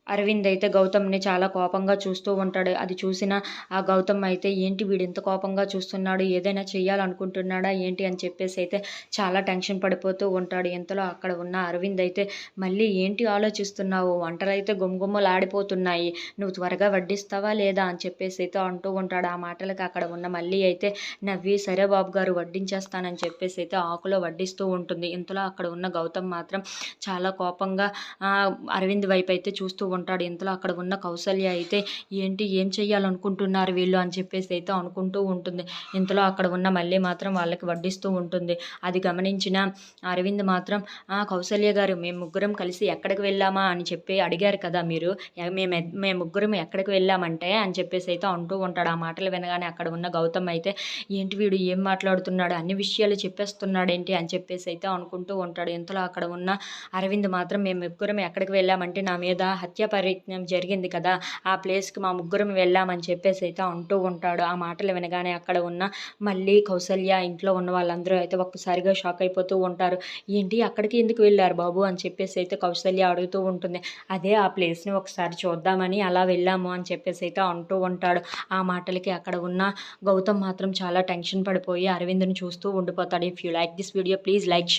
అరవింద్ అయితే గౌతమ్‌ని చాలా కోపంగా చూస్తూ ఉంటాడు. అది చూసిన ఆ గౌతమ్ అయితే ఏంటి వీడింత కోపంగా చూస్తున్నాడు, ఏదైనా చేయాలనుకుంటున్నాడా ఏంటి అని చెప్పేసైతే చాలా టెన్షన్ పడిపోతూ ఉంటాడు. ఇంతలో అక్కడ ఉన్న అరవింద్ అయితే మళ్ళీ ఏంటి ఆలోచిస్తున్నావు? వంటలైతే గుమగుమలాడిపోతున్నాయి. నువ్వు త్వరగా వడ్డిస్తావా లేదా? అని చెప్పేసైతే అంటూ ఉంటాడు. ఆ మాటలకి అక్కడ ఉన్న మల్లి అయితే నవ్వి సరే బాబు గారు వడ్డించేస్తానని చెప్పేసైతే ఆకులో వడ్డిస్తూ ఉంటుంది. ఇంతలో అక్కడ ఉన్న గౌతమ్ మాత్రం చాలా కోపంగా అరవింద్ వైపైతే చూస్తూ ఉంటాడు. ఇంతలో అక్కడ ఉన్న కౌసల్య అయితే ఏంటి ఏం చెయ్యాలనుకుంటున్నారు వీళ్ళు అని చెప్పేసైతే అనుకుంటూ ఉంటుంది. ఇంతలో అక్కడ ఉన్న మల్లి మాత్రం వాళ్ళకి వడ్డిస్తూ ఉంటుంది. అది గమనించిన అరవింద్ మాత్రం కౌసల్య గారు మేము ముగ్గురం కలిసి ఎక్కడికి వెళ్ళామా అని చెప్పి అడిగారు కదా మీరు. మేము ముగ్గురం ఎక్కడికి వెళ్ళామంటే అని చెప్పేసైతే అంటూ ఉంటాడు. ఆ మాటలు వినగానే అక్కడ ఉన్న గౌతమ్ అయితే ఏంటి వీడు ఏం మాట్లాడుతున్నాడు, అన్ని విషయాలు చెప్పేస్తున్నాడేంటి అని చెప్పేసైతే అనుకుంటూ ఉంటాడు. ఇంతలో అక్కడ ఉన్న అరవింద్ మాత్రం మేము ముగ్గురం ఎక్కడికి వెళ్ళామంటే నా మీద హత్య ప్రయత్నం జరిగింది కదా, ఆ ప్లేస్‌కి మా ముగ్గురం వెళ్ళామని చెప్పేసైతే అంటూ ఉంటాడు. ఆ మాటలు వినగానే అక్కడ ఉన్న మళ్ళీ కౌసల్య ఇంట్లో ఉన్న వాళ్ళందరూ అయితే ఒక్కసారిగా షాక్ అయిపోతూ ఉంటారు. ఏంటి అక్కడికి ఎందుకు వెళ్లారు బాబు అని చెప్పేసైతే కౌసల్య అడుగుతూ ఉంటుంది. అదే ఆ ప్లేస్‌ని ఒకసారి చూద్దామని అలా వెళ్ళాము అని చెప్పేసైతే అంటూ ఉంటాడు. ఆ మాటలకి అక్కడ ఉన్న గౌతమ్ మాత్రం చాలా టెన్షన్ పడిపోయి అరవింద్‌ని చూస్తూ ఉండిపోతాడు. If you like this video please like, share.